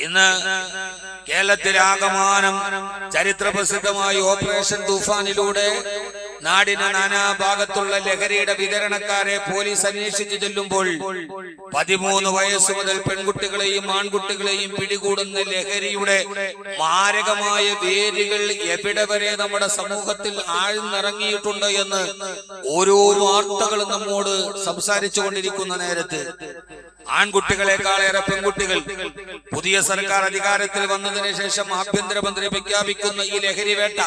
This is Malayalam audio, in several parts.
ഇന്ന് കേരളത്തിലാകമാനം ചരിത്ര പ്രസിദ്ധമായ ഓപ്പറേഷൻ തൂഫാനിലൂടെ നാടിന് നാനാഭാഗത്തുള്ള ലഹരിയുടെ വിതരണക്കാരെ പോലീസ് അന്വേഷിച്ചു ചെല്ലുമ്പോൾ 13 വയസ്സ് മുതൽ പെൺകുട്ടികളെയും ആൺകുട്ടികളെയും പിടികൂടുന്ന ലഹരിയുടെ മാരകമായ വേരുകൾ എവിടെ വരെ നമ്മുടെ സമൂഹത്തിൽ ആഴ്ന്നിറങ്ങിയിട്ടുണ്ട് എന്ന് ഓരോ വാർത്തകളും നമ്മോട് സംസാരിച്ചു കൊണ്ടിരിക്കുന്ന നേരത്ത് ആൺകുട്ടികളെക്കാളേറെ പെൺകുട്ടികൾ പുതിയ സർക്കാർ അധികാരത്തിൽ വന്നതിന് ശേഷം ആഭ്യന്തരമന്ത്രി പ്രഖ്യാപിക്കുന്ന ഈ ലഹരി വേട്ട,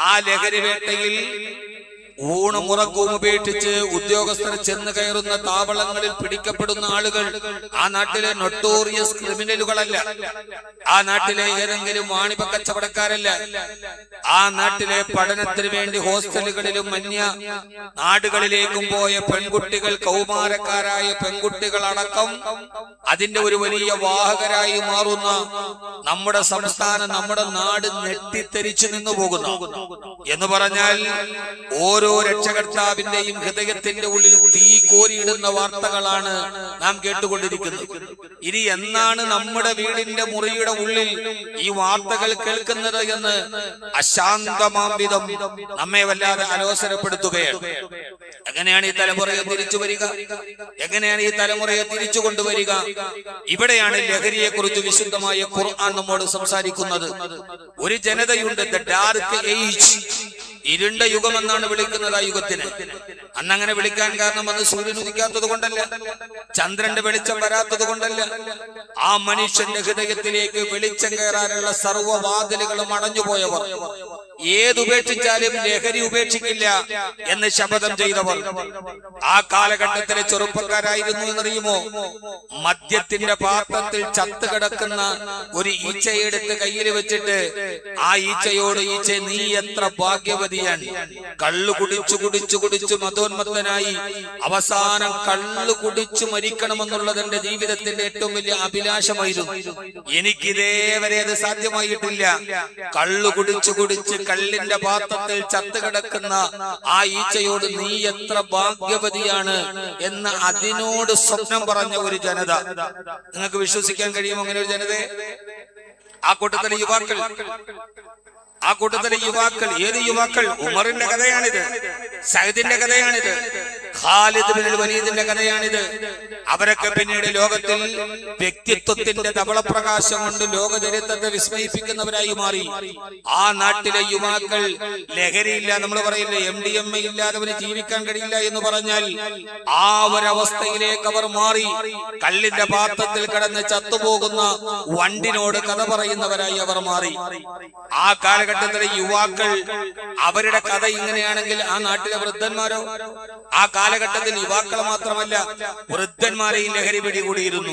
ആ ലഹരി വേട്ടയിൽ ഊണുമുറക്കവും ഉപേക്ഷിച്ച് ഉദ്യോഗസ്ഥർ ചെന്ന് കയറുന്ന താവളങ്ങളിൽ പിടിക്കപ്പെടുന്ന ആളുകൾ ആ നാട്ടിലെ നൊട്ടോറിയസ് ക്രിമിനലുകളല്ല, ആ നാട്ടിലെ ഏതെങ്കിലും വാണിഭ കച്ചവടക്കാരല്ല, ആ നാട്ടിലെ പഠനത്തിന് വേണ്ടി ഹോസ്റ്റലുകളിലും അന്യ നാടുകളിലേക്കും പോയ പെൺകുട്ടികൾ, കൗമാരക്കാരായ പെൺകുട്ടികളടക്കം അതിന്റെ ഒരു വലിയ വാഹകരായി മാറുന്ന നമ്മുടെ സംസ്ഥാനം, നമ്മുടെ നാട് ഞെട്ടിത്തെരിച്ചു നിന്നു പോകുന്നു എന്ന് പറഞ്ഞാൽ ഓരോ രക്ഷകർത്താവിന്റെയും ഹൃദയത്തിന്റെ ഉള്ളിൽ തീ കോരിയിടുന്ന വാർത്തകളാണ് നാം കേട്ടുകൊണ്ടിരിക്കുന്നത്. ഇനി എന്നാണ് നമ്മുടെ വീടിന്റെ മുറിയുടെ ഉള്ളിൽ ഈ വാർത്തകൾ കേൾക്കുന്നത് എന്ന് അശാന്തമാംവിധം നമ്മെ വല്ലാതെ അലോസരപ്പെടുത്തുകയാണ്. എങ്ങനെയാണ് ഈ തലമുറയെ തിരിച്ചു വരിക? എങ്ങനെയാണ് ഈ തലമുറയെ തിരിച്ചു കൊണ്ടുവരിക? ഇവിടെയാണ് ലഹരിയെ കുറിച്ച് വിശുദ്ധമായ ഖുർആൻ നമ്മോട് സംസാരിക്കുന്നത്. ഒരു ജനതയുണ്ട്, ദ ഡാർക്ക് ഏജ്, ഇരുണ്ട യുഗം എന്നാണ് വിളിക്കുന്നത് ആ യുഗത്തിന്. അന്നങ്ങനെ വിളിക്കാൻ കാരണം അത് സൂര്യൻ ഉദിക്കാത്തത് കൊണ്ടല്ല, ചന്ദ്രന്റെ വെളിച്ചം വരാത്തത് കൊണ്ടല്ല, ആ മനുഷ്യന്റെ ഹൃദയത്തിലേക്ക് വെളിച്ചം കയറാനുള്ള സർവ്വവാതിലുകളും അടഞ്ഞുപോയവർ, ഏതുപേക്ഷിച്ചാലും ലഹരി ഉപേക്ഷിക്കില്ല എന്ന് ശപഥം ചെയ്തവർ ആ കാലഘട്ടത്തിലെ ചെറുപ്പക്കാരായിരുന്നു എന്നറിയുമോ? മദ്യത്തിന്റെ പാത്രത്തിൽ ചത്തുകിടക്കുന്ന ഒരു ഈച്ചയെടുത്ത് കയ്യിൽ വെച്ചിട്ട് ആ ഈച്ചയോട്, ഈച്ച നീ എത്ര ഭാഗ്യവതിയാണ്, കള്ളു കുടിച്ചു കുടിച്ചു കുടിച്ചു മതോന്മത്തനായി അവസാനം കള്ളു കുടിച്ചു മരിക്കണമെന്നുള്ളത് എന്റെ ജീവിതത്തിന്റെ ഏറ്റവും വലിയ അഭിലാഷമായിരുന്നു, എനിക്കിതേവരെ അത് സാധ്യമായിട്ടില്ല. കള്ളു കുടിച്ചു കുടിച്ച് കള്ളിന്റെ പാത്രത്തിൽ ചത്തുകിടക്കുന്ന ആ ഈച്ചയോട് നീ എത്ര ഭാഗ്യവതിയാണ് എന്ന് അതിനോട് സ്വപ്നം പറഞ്ഞ ഒരു ജനത. നിങ്ങൾക്ക് വിശ്വസിക്കാൻ കഴിയുമോ അങ്ങനെ ഒരു ജനതയെ? ആ കൂട്ടത്തിലെ യുവാക്കൾ, ആ കൂട്ടത്തിലെ യുവാക്കൾ, ഏത് യുവാക്കൾ? ഉമറിന്റെ കഥയാണിത്, സഅദിന്റെ കഥയാണിത്, ഖാലിദ് ബിൻ വലീദിന്റെ കഥയാണിത്. അവരൊക്കെ പിന്നീട് ലോകത്തിൽ വ്യക്തിത്വത്തിന്റെ ധവളപ്രകാശം കൊണ്ട് ലോക ചരിത്രത്തെ വിസ്മയിപ്പിക്കുന്നവരായി മാറി. ആ നാട്ടിലെ യുവാക്കൾ ലഹരിയില്ല, നമ്മൾ പറയില്ലേ MDMA ഇല്ലാതെ ജീവിക്കാൻ കഴിയില്ല എന്ന് പറഞ്ഞാൽ ആ ഒരവസ്ഥയിലേക്ക് അവർ മാറി. കള്ളിന്റെ പാത്രത്തിൽ കിടന്ന് ചത്തുപോകുന്ന വണ്ടിനോട് കഥ പറയുന്നവരായി അവർ മാറി. ആ കാലഘട്ടത്തിലെ യുവാക്കൾ, അവരുടെ കഥ ഇങ്ങനെയാണെങ്കിൽ ആ നാട്ടിലെ വൃദ്ധന്മാരോ? ആ കാലഘട്ടത്തിൽ യുവാക്കൾ മാത്രമല്ല, വൃദ്ധന്മാരെയും ലഹരി പിടികൂടിയിരുന്നു.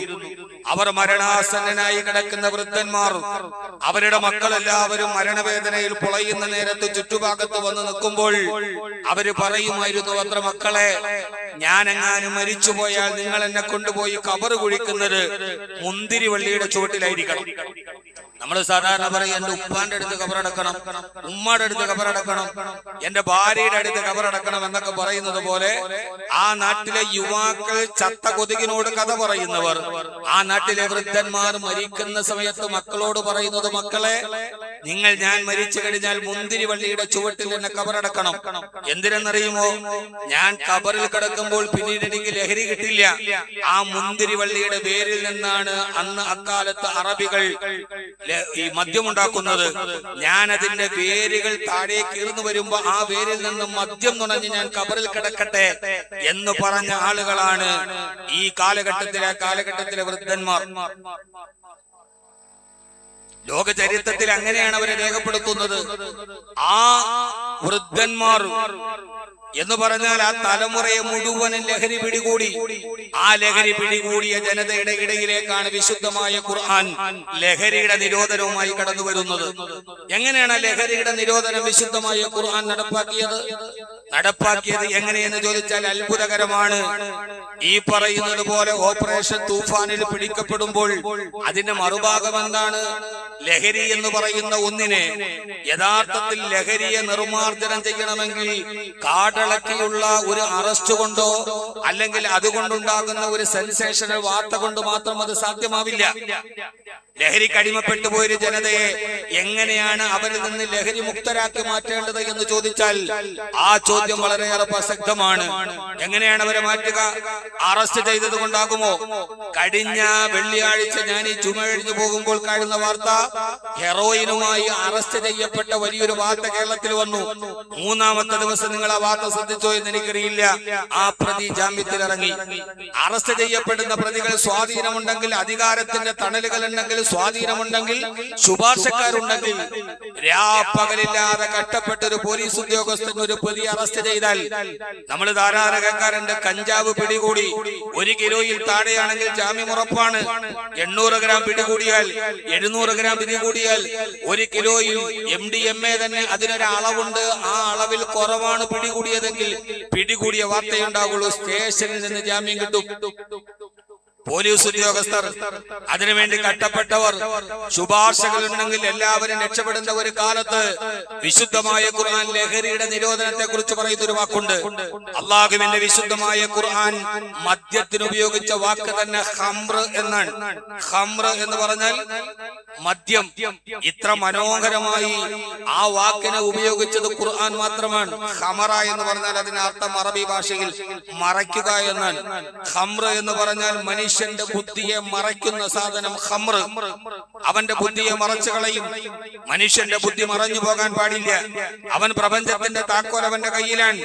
അവർ മരണാസന്നനായി കിടക്കുന്ന വൃദ്ധന്മാർ, അവരുടെ മക്കളെല്ലാവരും മരണവേദനയിൽ പുളയുന്ന നേരത്ത് ചുറ്റുഭാഗത്ത് വന്ന് നിൽക്കുമ്പോൾ അവര് പറയുമായിരുന്നു, അത്ര മക്കളെ, ഞാനെങ്ങാനും മരിച്ചുപോയാൽ നിങ്ങൾ എന്നെ കൊണ്ടുപോയി കബറ് കുഴിക്കുന്നത് മുന്തിരി വള്ളിയുടെ ചുവട്ടിലായിരിക്കണം. നമ്മൾ സാധാരണ പറയും, എന്റെ ഉപ്പാന്റെ അടുത്ത് കബറടക്കണം, ഉമ്മയുടെ അടുത്ത് കബറടക്കണം, എന്റെ ഭാര്യയുടെ അടുത്ത് കബറടക്കണം എന്നൊക്കെ പറയുന്നത് പോലെ ആ നാട്ടിലെ യുവാക്കൾ ചത്ത കൊതുകിനോട് കഥ പറയുന്നവർ, ആ നാട്ടിലെ വൃദ്ധന്മാർ മരിക്കുന്ന സമയത്ത് മക്കളോട് പറയുന്നത്, മക്കളെ, നിങ്ങൾ ഞാൻ മരിച്ചു കഴിഞ്ഞാൽ മുന്തിരി വള്ളിയുടെ ചുവട്ടിൽ എന്നെ കബറടക്കണം. എന്തിനെന്നറിയുമോ? ഞാൻ കബറിൽ കിടക്കുമ്പോൾ പിന്നീട് എനിക്ക് ലഹരി കിട്ടില്ല. ആ മുന്തിരി വള്ളിയുടെ വേരിൽ നിന്നാണ് അന്ന് അക്കാലത്ത് അറബികൾ ഈ മദ്യമുണ്ടാക്കുന്നത്. ഞാൻ അതിന്റെ വേരുകൾ താഴേക്ക് ഇറന്നു വരുമ്പോ ആ വേരിൽ നിന്ന് മദ്യം നുണഞ്ഞ് ഞാൻ കബറിൽ കിടക്കട്ടെ എന്ന് പറഞ്ഞ ആളുകളാണ് ഈ കാലഘട്ടത്തിലെ വൃദ്ധന്മാർ. ലോക ചരിത്രത്തിൽ അങ്ങനെയാണ് അവരെ രേഖപ്പെടുത്തുന്നത്. ആ വൃദ്ധന്മാർ എന്ന് പറഞ്ഞാൽ ആ തലമുറയെ മുഴുവനും ലഹരി പിടികൂടി. ആ ലഹരി പിടികൂടിയ ജനതയുടെ ഇടയിലേക്കാണ് വിശുദ്ധമായ ഖുർആൻ ലഹരിയുടെ നിരോധനവുമായി കടന്നു വരുന്നത്. എങ്ങനെയാണ് ലഹരിയുടെ നിരോധനം വിശുദ്ധമായ ഖുർആൻ നടപ്പാക്കിയത് എങ്ങനെയെന്ന് ചോദിച്ചാൽ അത്ഭുതകരമാണ്. ഈ പറയുന്നത് പോലെ ഓപ്പറേഷൻ തൂഫാനിൽ പിടിക്കപ്പെടുമ്പോൾ അതിന്റെ മറുഭാഗം എന്താണ്? ലഹരി എന്ന് പറയുന്ന ഒന്നിനെ യഥാർത്ഥത്തിൽ ലഹരിയെ നിർമ്മാർജ്ജനം ചെയ്യണമെങ്കിൽ കാടളക്കിയുള്ള ഒരു അറസ്റ്റ് കൊണ്ടോ അല്ലെങ്കിൽ അതുകൊണ്ടുണ്ടാകുന്ന ഒരു സെൻസേഷണൽ വാർത്ത കൊണ്ട് മാത്രം അത് സാധ്യമാവില്ല. ലഹരിക്ക് അടിമപ്പെട്ടു പോയൊരു ജനതയെ എങ്ങനെയാണ് അവരിൽ നിന്ന് ലഹരി മുക്തരാക്കി മാറ്റേണ്ടത് എന്ന് ചോദിച്ചാൽ ആ ചോദ്യം വളരെയേറെ പ്രസക്തമാണ്. എങ്ങനെയാണ് അവരെ മാറ്റുക? അറസ്റ്റ് ചെയ്തത് കൊണ്ടാകുമോ? കഴിഞ്ഞ വെള്ളിയാഴ്ച ഞാൻ ഈ ചുമ കഴിഞ്ഞു പോകുമ്പോൾ കാണുന്ന വാർത്ത, ഹെറോയിനുമായി അറസ്റ്റ് ചെയ്യപ്പെട്ട വലിയൊരു വാർത്ത കേരളത്തിൽ വന്നു. മൂന്നാമത്തെ ദിവസം നിങ്ങൾ ആ വാർത്ത ശ്രദ്ധിച്ചോ എന്ന് എനിക്കറിയില്ല. ആ പ്രതി ജാമ്യത്തിലിറങ്ങി. അറസ്റ്റ് ചെയ്യപ്പെടുന്ന പ്രതികൾ സ്വാധീനമുണ്ടെങ്കിൽ, അധികാരത്തിന്റെ തണലുകൾ ഉണ്ടെങ്കിൽ, സ്വാധീനമുണ്ടെങ്കിൽ, ശുപാർശക്കാരുണ്ടെങ്കിൽ, രാപ്പകലില്ലാതെ കഷ്ടപ്പെട്ട ഒരു പോലീസ് ഉദ്യോഗസ്ഥൻ ഒരു പ്രതി അറസ്റ്റ് ചെയ്താൽ നമ്മൾ ധാരാളം കേൾക്കാറുണ്ട്. കഞ്ചാവ് പിടികൂടി 1 കിലോയിൽ താഴെയാണെങ്കിൽ ജാമ്യം ഉറപ്പാണ്. 800 ഗ്രാം പിടികൂടിയാൽ, 700 ഗ്രാം പിടികൂടിയാൽ 1 കിലോയിൽ MDMA തന്നെ അതിനൊരു അളവുണ്ട്. ആ അളവിൽ കുറവാണ് പിടികൂടിയതെങ്കിൽ പിടികൂടിയ വാർത്തയുണ്ടാകുള്ളൂ. സ്റ്റേഷനിൽ നിന്ന് ജാമ്യം കിട്ടും. പോലീസ് ഉദ്യോഗസ്ഥർ, അതിനുവേണ്ടി കഷ്ടപ്പെട്ടവർ, ശുപാർശകളുണ്ടെങ്കിൽ എല്ലാവരും രക്ഷപ്പെടുന്ന ഒരു കാലത്ത് വിശുദ്ധമായ ഖുർആൻ ലഹരിയുടെ നിരോധനത്തെ കുറിച്ച് പറയുന്ന ഒരു വാക്കുണ്ട്. അള്ളാഹുവിന്റെ വിശുദ്ധമായ ഖുർആൻ മദ്യത്തിന് ഉപയോഗിച്ച വാക്ക് തന്നെ ഖംർ എന്നാണ്. ഖംർ എന്ന് പറഞ്ഞാൽ മദ്യം. ഇത്ര മനോഹരമായി ആ വാക്കിനെ ഉപയോഗിച്ചത് ഖുർആൻ മാത്രമാണ്. ഖമറ എന്ന് പറഞ്ഞാൽ അതിന്റെ അർത്ഥം അറബി ഭാഷയിൽ മറയ്ക്കുക എന്നാണ്. ഖംർ എന്ന് പറഞ്ഞാൽ മനുഷ്യന്റെ ബുദ്ധിയെ മറയ്ക്കുന്ന സാധനം ഖംർ. അവന്റെ ബുദ്ധിയെ മറച്ചു കളയും. മനുഷ്യന്റെ ബുദ്ധി മറഞ്ഞു പോകാൻ പാടില്ല. അവൻ പ്രപഞ്ചത്തിന്റെ താക്കോൽ അവന്റെ കയ്യിലാണ്.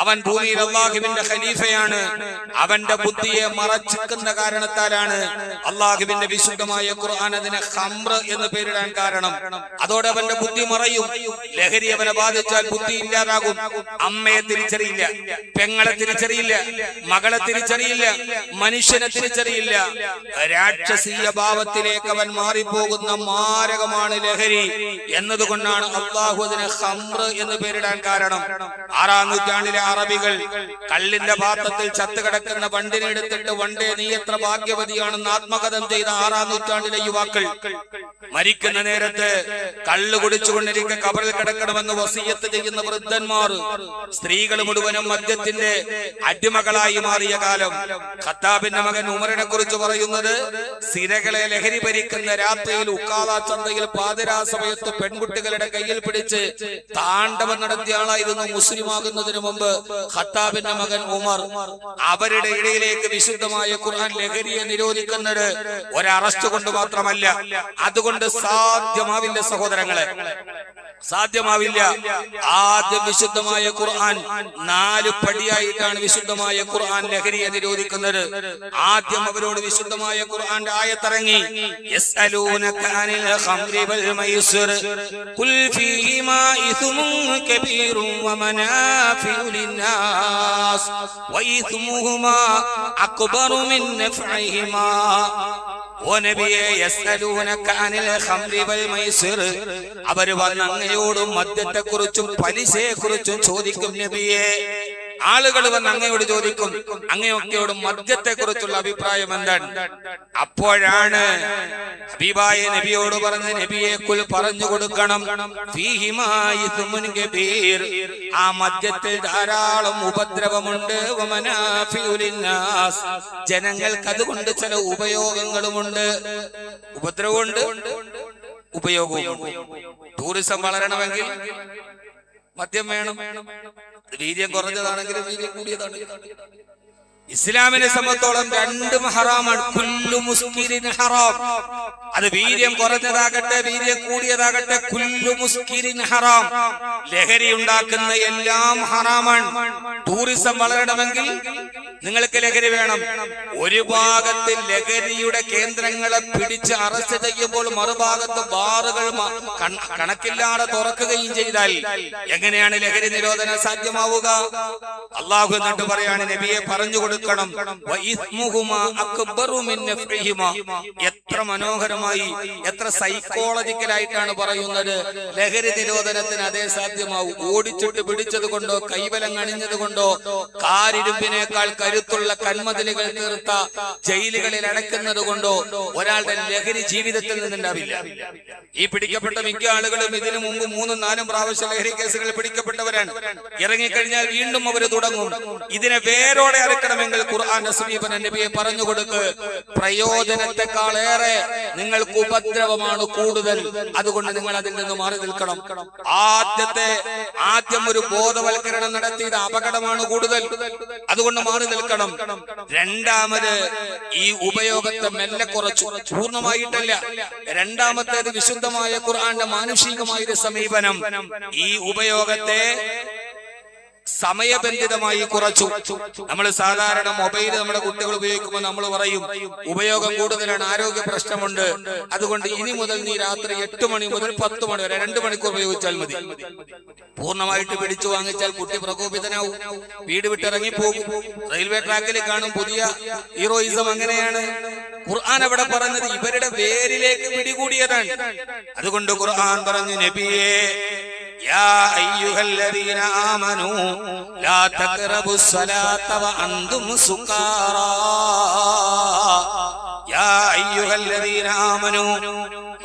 അവൻ ഭൂമിയിൽ അള്ളാഹുവിന്റെ ഖലീഫയാണ്. അവന്റെ ബുദ്ധിയെ മറച്ചിക്കുന്ന കാരണത്താലാണ് അള്ളാഹുവിന്റെ വിശുദ്ധമായ ഖുർആൻ അതിനെ ഖംർ എന്ന് പേരിടാൻ കാരണം. അതോടെ അവന്റെ ബുദ്ധി മറയും. ലഹരി അവനെ ബാധിച്ചാൽ ബുദ്ധി ഇല്ലാതാകും. അമ്മയെ തിരിച്ചറിയില്ല, പെങ്ങളെ തിരിച്ചറിയില്ല, മകളെ തിരിച്ചറിയില്ല, മനുഷ്യനെ തിരിച്ചറിയില്ല. രാക്ഷസീയ ഭാവത്തിലേക്ക് അവൻ മാറിപ്പോകുന്ന മാരകമാണ് ലഹരി എന്നതുകൊണ്ടാണ് അള്ളാഹു അതിനെ ഖംർ എന്ന് പേരിടാൻ കാരണം. 6-ാം നൂറ്റാണ്ടിലെ അറബികൾ കള്ളിന്റെ പാത്രത്തിൽ ചത്തുകിടക്കുന്ന വണ്ടിനെ എടുത്തിട്ട് വണ്ടേ നീ എത്ര ഭാഗ്യവതിയാണെന്ന് ആത്മകഥം ചെയ്ത 6-ാം നൂറ്റാണ്ടിലെ യുവാക്കൾ മരിക്കുന്ന നേരത്ത് കള്ള് കുടിച്ചുകൊണ്ടിരിക്കെ കബറിൽ കിടക്കണമെന്ന് വസിയത്ത് ചെയ്യുന്ന വൃദ്ധന്മാർ, സ്ത്രീകൾ മുഴുവനും മദ്യത്തിന്റെ അടിമകളായി മാറിയ കാലം. ഖത്താബിന്റെ മകൻ ഉമറിനെ കുറിച്ച് പറയുന്നത്, സിരകളെ ലഹരി ഭരിക്കുന്ന രാത്രിയിൽ ഉക്കാള ചന്തയിൽ പാതിരാ സമയത്ത് പെൺകുട്ടികളുടെ കയ്യിൽ പിടിച്ച് താണ്ഡവം നടത്തിയ ആളായിരുന്നു മുസ്ലിമാകുന്നതിന് മുമ്പ് ഖത്താബിന്റെ മകൻ ഉമർ. അവരുടെ ഇടയിലേക്ക് വിശുദ്ധമായ ഖുർആൻ ലഹരിയെ നിരോധിക്കുന്നത് ഒരറസ്റ്റ് കൊണ്ട് മാത്രമല്ല. അതുകൊണ്ട് സാധ്യമാവില്ല സഹോദരങ്ങളെ, സാധ്യമാവില്ല. ആദ്യം വിശുദ്ധമായ ഖുർആൻ 4 പടിയായിട്ടാണ് വിശുദ്ധമായ ഖുർആൻ ലഹരിയെ നിരോധിക്കുന്നത്. ആദ്യം അവരോട് വിശുദ്ധമായ ഖുർആന്റെ ആയത്തിറങ്ങി, യസ്അലൂനക അനിൽ ഖംരി വൽ മൈസിർ ഖുൽ ഫീഹിമാ ഇസ്മുൻ കബീറുൻ വമനാഫിഉ ലിന്നാസ് വഇസ്മുഹുമാ അക്ബറു മിൻ നഫഇഹിമാ. ഓ നബിയേ, യസ്അലൂനക അനിൽ ഖംരി വൽ മൈസിർ, അവർ വന്ന് അങ്ങയോടും മദ്യത്തെക്കുറിച്ചും പലിശയെക്കുറിച്ചും ചോദിക്കും നബിയേ. ആളുകൾ വന്ന് അങ്ങയോട് ചോദിക്കും, അങ്ങയൊക്കെയോട് മദ്യത്തെ കുറിച്ചുള്ള അഭിപ്രായം എന്താണ്? അപ്പോഴാണ് ഹബീബായ നബിയോട് പറഞ്ഞ, നബിയെ കുൽ പറഞ്ഞു കൊടുക്കണം, ഫീഹിമാ ഇസ്മുൻ കബീർ, ആ മദ്യത്തിൽ ധാരാളം ഉപദ്രവമുണ്ട്, വമനാഫിഉ ലിന്നാസ്, ജനങ്ങൾക്ക് അതുകൊണ്ട് ചില ഉപയോഗങ്ങളുമുണ്ട്. ഉപദ്രവമുണ്ട്, ഉപയോഗവും. ടൂറിസം വളരണമെങ്കിൽ മദ്യം വേണം. വീര്യം കുറഞ്ഞതാണെങ്കിലും വീര്യം കൂടിയതാണെങ്കിലും. ഇസ്ലാമിനെ സംബന്ധിച്ചോളം 2 ഹറാമാണ്. കുല്ലു മുസ്കിരിൻ ഹറാം. അത് വീര്യം കുറഞ്ഞതാകട്ടെ വീര്യം കൂടിയതാകട്ടെ, കുല്ലു മുസ്കിരിൻ ഹറാം. ലഹരി ഉണ്ടാക്കുന്ന എല്ലാം ഹറാമാണ്. ടൂറിസം വളരണമെങ്കിൽ നിങ്ങൾക്ക് ലഹരി വേണം. ഒരു ഭാഗത്ത് ലഹരിയുടെ കേന്ദ്രങ്ങളെ പിടിച്ച് അറസ്റ്റ് ചെയ്യുമ്പോൾ മറുഭാഗത്ത് ബാറുകൾ കണക്കില്ലാതെ തുറക്കുകയും ചെയ്താൽ എങ്ങനെയാണ് ലഹരി നിരോധനം സാധ്യമാവുക? അള്ളാഹു എന്നിട്ട് പറയാണ്, നബിയെ പറഞ്ഞു കൊടുക്കണം, എത്ര മനോഹരമായി, എത്ര സൈക്കോളജിക്കലായിട്ടാണ് പറയുന്നത്. ലഹരി നിരോധനത്തിന് അതേ സാധ്യമാവും. ഓടിച്ചിട്ട് പിടിച്ചത് കൊണ്ടോ കൈവലം അണിഞ്ഞത് കൊണ്ടോ കാരിരുമ്പിനേക്കാൾ കരുത്തുള്ള കന്മതിലുകൾ തീർത്ത ജയിലുകളിൽ അടയ്ക്കുന്നത് കൊണ്ടോ ഒരാളുടെ ലഹരി ജീവിതത്തിൽ നിന്നുണ്ടാവില്ല. ഈ പിടിക്കപ്പെട്ട മിക്ക ആളുകളും ഇതിനു മുമ്പ് 3-4 പ്രാവശ്യം ലഹരി കേസുകളിൽ പിടിക്കപ്പെട്ടവരാണ്. ഇറങ്ങിക്കഴിഞ്ഞാൽ വീണ്ടും അവർ തുടങ്ങും. ഇതിനെ വേരോടെ അറുക്കണമെങ്കിൽ അപകടമെങ്കിൽ ഖുർആന്റെ സമീപനം നബിയെ പറഞ്ഞു കൊടുക്ക്. പ്രയോജനത്തെക്കാളേറെ നിങ്ങൾക്ക് ഉപദ്രവമാണ് കൂടുതൽ, അതുകൊണ്ട് നിങ്ങൾ അതിൽ നിന്ന് മാറി നിൽക്കണം. ആദ്യം ഒരു ബോധവൽക്കരണം നടത്തിയത് അപകടമാണ് കൂടുതൽ, അതുകൊണ്ട് മാറി നിൽക്കണം. രണ്ടാമത് ഈ ഉപയോഗത്തെ മെല്ലെ കുറച്ചു, പൂർണ്ണമായിട്ടല്ല. രണ്ടാമത്തേത് വിശുദ്ധമായ ഖുർആന്റെ മാനുഷികമായ സമീപനം. ഈ ഉപയോഗത്തെ സമയബന്ധിതമായി കുറച്ചു. നമ്മൾ സാധാരണ മൊബൈൽ നമ്മുടെ കുട്ടികൾ ഉപയോഗിക്കുമ്പോൾ നമ്മൾ പറയും ഉപയോഗം കൂടുതലാണ്, ആരോഗ്യ പ്രശ്നമുണ്ട്, അതുകൊണ്ട് ഇനി മുതൽ നീ രാത്രി 8 മണി മുതൽ 10 മണി വരെ 2 മണിക്കൂർ ഉപയോഗിച്ചാൽ മതി. പൂർണ്ണമായിട്ട് പിടിച്ചു വാങ്ങിച്ചാൽ കുട്ടി പ്രകോപിതനാവും, വീട് വിട്ടിറങ്ങി പോകും. റെയിൽവേ ട്രാക്കിൽ കാണും പുതിയ ഹീറോയിസം. അങ്ങനെയാണ് ഖുർആൻ അവിടെ പറഞ്ഞത്, ഇവരുടെ വേരിലേക്ക് പിടികൂടിയതാണ്. അതുകൊണ്ട് ഖുർആൻ പറഞ്ഞു, നബിയേ യാ അയ്യുഹല്ലദീന ആമനൂ ലാ തഖറബുസ്സലാത വഅൻതും സുകാറാ. യാ അയ്യുഹല്ലദീന ആമനൂ,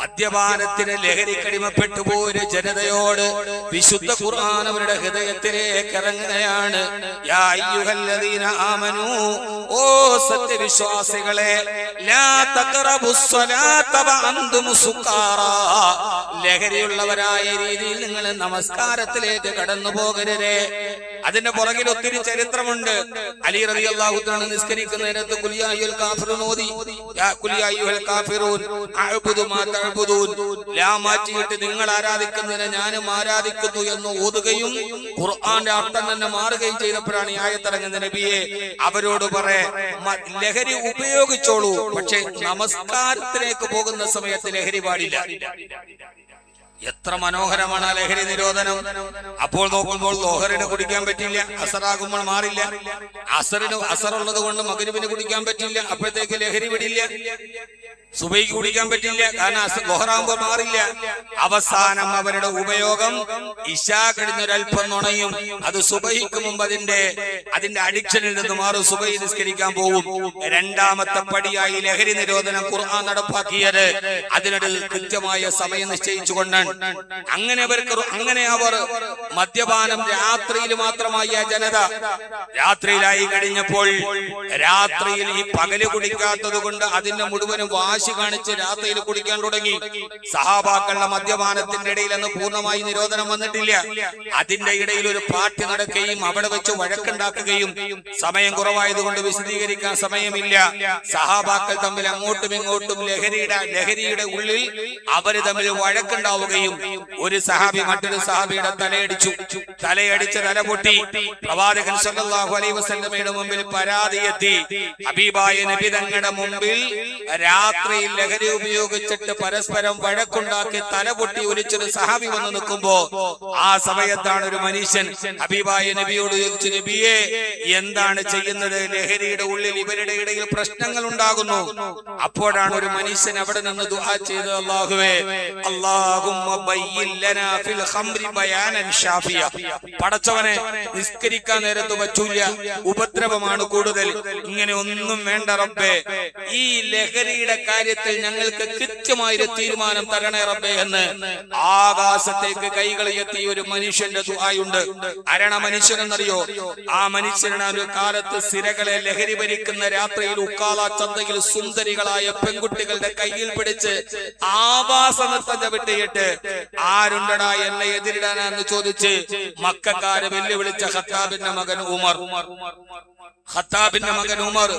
മദ്യപാനത്തിന് ലഹരിക്കടിമപ്പെട്ടു പോയ ജനതയോട് വിശുദ്ധ ഖുർആൻ അവരുടെ ഹൃദയത്തിലേക്ക് ഇറങ്ങുകയാണ്. യാ അയ്യുഹല്ലദീന ആമനൂ, ഓ സത്യവിശ്വാസികളെ, ലാ തഖറബുസ്സലാത വഅൻതും സുകാറാ, ലഹരിയുള്ളവരായ രീതിയിൽ നിങ്ങൾ നമസ്കാരത്തിലേക്ക് കടന്നു പോകരുതേ. അതിന്റെ പുറകിൽ ഒത്തിരി ചരിത്രമുണ്ട്. അലി റളിയല്ലാഹു തആല നിസ്കരിക്കുന്ന നേരത്ത് ഖുൽ യാ അയ്യുൽ കാഫിറൂൻ ഓതി, ഖുൽ യാ അയ്യുൽ കാഫിറൂൻ അഅ്ബുദു മാ തഅ്ബുദൂൻ, ലാ മാറ്റിയിട്ട് നിങ്ങൾ ആരാധിക്കുന്നതിനെ ഞാനും ആരാധിക്കുന്നു എന്ന് ഓതുകയും ഖുർആന്റെ അർത്ഥം തന്നെ മാറുകയും ചെയ്തപ്പോഴാണ് ഈ ആയത്തിറങ്ങുന്നത്. നബിയെ അവരോട് പറയേ, ലഹരി ഉപയോഗിച്ചോളൂ, പക്ഷെ നമസ്കാരത്തിലേക്ക് പോകുന്ന സമയത്ത് ലഹരി പാടില്ല. എത്ര മനോഹരമാണ് ആ ലഹരി നിരോധനം. അപ്പോൾ നോക്കുമ്പോൾ ലോഹറിന് കുടിക്കാൻ പറ്റില്ല, അസറാകുമ്പോൾ മാറില്ല. അസറുള്ളത് കൊണ്ട് മഗ്‌രിബിന് കുടിക്കാൻ പറ്റില്ല, അപ്പോഴത്തേക്ക് ലഹരി വിടില്ല. സുബൈക്ക് കുടിക്കാൻ പറ്റില്ല, കാരണം ലോഹറാകുമ്പോൾ മാറില്ല. അവസാനം അവരുടെ ഉപയോഗം ഇശാ കഴിഞ്ഞൊരൽപ്പം നുണയും, അത് സുബൈക്ക് മുമ്പ് അതിന്റെ അഡിക്ഷനിൽ നിന്ന് മാറും, സുബൈ നിസ്കരിക്കാൻ പോകും. രണ്ടാമത്തെ പടിയായി ലഹരി നിരോധനം ഖുർആൻ നടപ്പാക്കിയത് അതിനൊരു കൃത്യമായ സമയം നിശ്ചയിച്ചുകൊണ്ടാണ്. അങ്ങനെ അവർ മദ്യപാനം രാത്രിയിൽ മാത്രമായി ആ ജനത രാത്രിയിലായി കഴിഞ്ഞപ്പോൾ, രാത്രിയിൽ ഈ പകല് കുടിക്കാത്തത് കൊണ്ട് അതിന്റെ മുഴുവനും വാശി കാണിച്ച് രാത്രിയിൽ കുടിക്കാൻ തുടങ്ങി. സഹാബാക്കളുടെ മദ്യപാനത്തിന്റെ ഇടയിൽ അന്ന് പൂർണ്ണമായി നിരോധനം വന്നിട്ടില്ല. അതിന്റെ ഇടയിൽ ഒരു പാർട്ടി നടക്കുകയും അവിടെ വെച്ച് വഴക്കുണ്ടാക്കുകയും, സമയം കുറവായതുകൊണ്ട് വിശദീകരിക്കാൻ സമയമില്ല. സഹാബാക്കൾ തമ്മിൽ അങ്ങോട്ടും ഇങ്ങോട്ടും ലഹരിയുടെ ഉള്ളിൽ അവര് തമ്മിൽ വഴക്കുണ്ടാവുകയും, ഒരു സഹാബി മറ്റൊരു സഹാബിയുടെ തലയടിച്ച് തല പൊട്ടി. പ്രവാചകൻ സല്ലല്ലാഹു അലൈഹി വസല്ലമയുടെ മുമ്പിൽ പരാതിയെത്തി. ഹബീബായ നബി തങ്ങളുടെ മുമ്പിൽ രാത്രിയിൽ ലഹരി ഉപയോഗിച്ചിട്ട് പരസ്പരം വഴക്കുണ്ടാക്കി തല പൊട്ടി ഒലിച്ചൊരു സഹാബി വന്ന് നിൽക്കുമ്പോ, ആ സമയത്താണ് ഒരു മനുഷ്യൻ ഹബീബായ നബിയോട് ചോദിച്ചു, നബിയെ എന്താണ് ചെയ്യുന്നത്? ലഹരിയുടെ ഉള്ളിൽ ഇവരുടെ ഇടയിൽ പ്രശ്നങ്ങൾ ഉണ്ടാകുന്നു. അപ്പോഴാണ് ഒരു മനുഷ്യൻ അവിടെ നിന്ന് ദുആ ചെയ്തത്, അല്ലാഹുവേ, അല്ലാഹുമ്മ ബയ്യിൻ ലനാ ഫിൽ ഖംറി ബയാനൻ ഷാഫിയ. പടച്ചവനെ, നിസ്കരിക്കാൻ നേരത്ത് പറ്റൂല, ഉപദ്രവമാണ് കൂടുതൽ, ഇങ്ങനെ ഒന്നും വേണ്ട റബ്ബേ, ഈ ലഹരിയുടെ കാര്യത്തിൽ ഞങ്ങൾക്ക് കൃത്യമായൊരു തീരുമാനം തരണേ റബ്ബേ എന്ന് ആകാശത്തേക്ക് കൈകൾ എത്തിയ ഒരു മനുഷ്യന്റെ ദുആയുണ്ട്. ആരാണ് ആ മനുഷ്യനെന്നറിയോ? ആ മനുഷ്യനാണ് ഒരു കാലത്ത് സിരകളെ ലഹരി ഭരിക്കുന്ന രാത്രിയിൽ ഉക്കാല ചന്തയിൽ സുന്ദരികളായ പെൺകുട്ടികളുടെ കയ്യിൽ പിടിച്ച് ആവാസ നൃത്തം ചവിട്ടിയിട്ട്, ആരുണ്ടടാ എന്നെ എതിരിടാനെന്ന് ചോദിച്ച് മക്കക്കാരെ വെല്ലുവിളിച്ച ഖത്താബിന്റെ മകൻ ഉമർ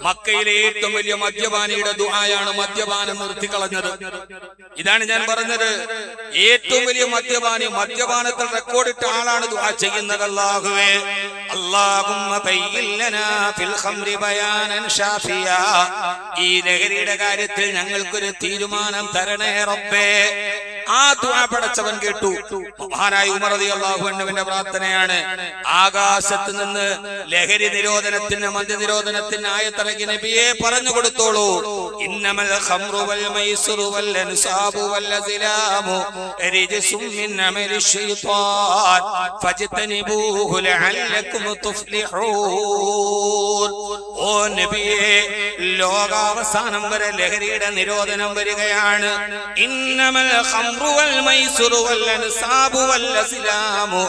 മക്കയിലെ ഏറ്റവും വലിയ മദ്യപാനിയുടെ ദുആയാണ് മദ്യപാനം നിർത്തിക്കളഞ്ഞത്. ഇതാണ് ഞാൻ പറഞ്ഞത്, ഏറ്റവും വലിയ മദ്യപാനത്തിൽ റെക്കോർഡിട്ട ആളാണ് ദുആ ചെയ്യുന്നത്. അല്ലാഹുവേ, അല്ലാഹുമ്മ ബയ്യിൻ ലനാ ഫിൽ ഖംറി ബയാനൻ ഷാഫിയ, ഈ ലഹരിയുടെ കാര്യത്തിൽ ഞങ്ങൾക്കൊരു തീരുമാനം തരണേ റബ്ബേ. ആ ദുആ പടച്ചവൻ കേട്ടു. മഹാനായ ഉമർ റളിയല്ലാഹു അൻഹുവിന്റെ പ്രാർത്ഥനയാണ്. ആകാശത്ത് നിന്ന് ലഹരി നിരോധനത്തിന്, മദ്യ നിരോധനത്തിന് ആയത്തിറങ്ങി. നബിയെ പറഞ്ഞു കൊടുത്തോളൂ, ഇന്നമൽ ഖംറു വൽ മൈസിറു വൽ അൻസാബു വൽ അസ്ലാമു റിജ്സും മിൻ അമലി ശൈത്താൻ ഫജ്തനിബൂഹു ലഅല്ലകും തുഫ്ലിഹൂൻ. ഓ നബിയെ, ലോകാവസാനം വരെ ലഹരിയുടെ നിരോധനം വരികയാണ്. ഇന്നമൽ ഖംറു വൽ മൈസുറു വൽ അൻസാബു വൽ അസ്ലാമു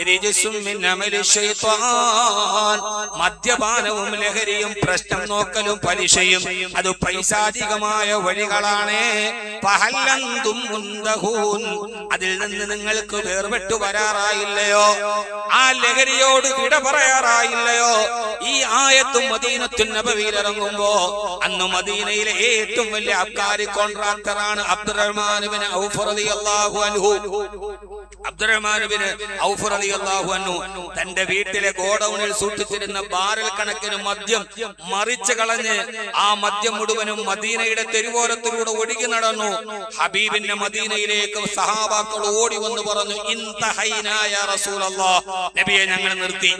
റിജ്സും മിൻ അമലി ശൈത്താൻ. മദ്യപാനവും ലഹരിയും പ്രശ്നം നോക്കലും പലിശയും അത് പൈശാചികമായ വഴികളാണ്. ഫഹല്ലന്തും മുന്തഹൂൻ, അതിൽ നിന്ന് നിങ്ങൾക്ക് വേർപെട്ടു വരാറായില്ലയോ? ആ ലഹരിയോട് വിട പറയാറായില്ലയോ? ഈ ആയത്തും മദീനത്തുൻ നബവിയിൽ ഇറങ്ങുമ്പോ അന്ന് മദീനയിലെ ഏറ്റവും വലിയ അബ്കാരി കോൺട്രാക്ടറാണ് അബ്ദുറഹ്മാൻ ഇബ്നു ഔഫ് റളിയല്ലാഹു അൻഹു. അബ്ദുറഹ്മാൻ ഇബ്നു ഔഫ് റളിയല്ലാഹു അൻഹു തന്റെ വീട്ടിലെ ഗോഡൌണിൽ സൂക്ഷിച്ചിരുന്ന ബാരൽ കണക്കിന് മദ്യം മറിച്ചു കളഞ്ഞ് ആ മദ്യം മുഴുവനും മദീനയുടെ തെരുവോരത്തിലൂടെ ഒഴുകി നടന്നു. ഹബീബിന്റെ മദീനയിലേക്ക് സഹാബാക്കൾ ഓടി വന്ന് പറഞ്ഞു, ഇൻതഹൈനാ യാ റസൂലല്ലാഹ്, നബിയെ ഞങ്ങൾ നിർത്തി.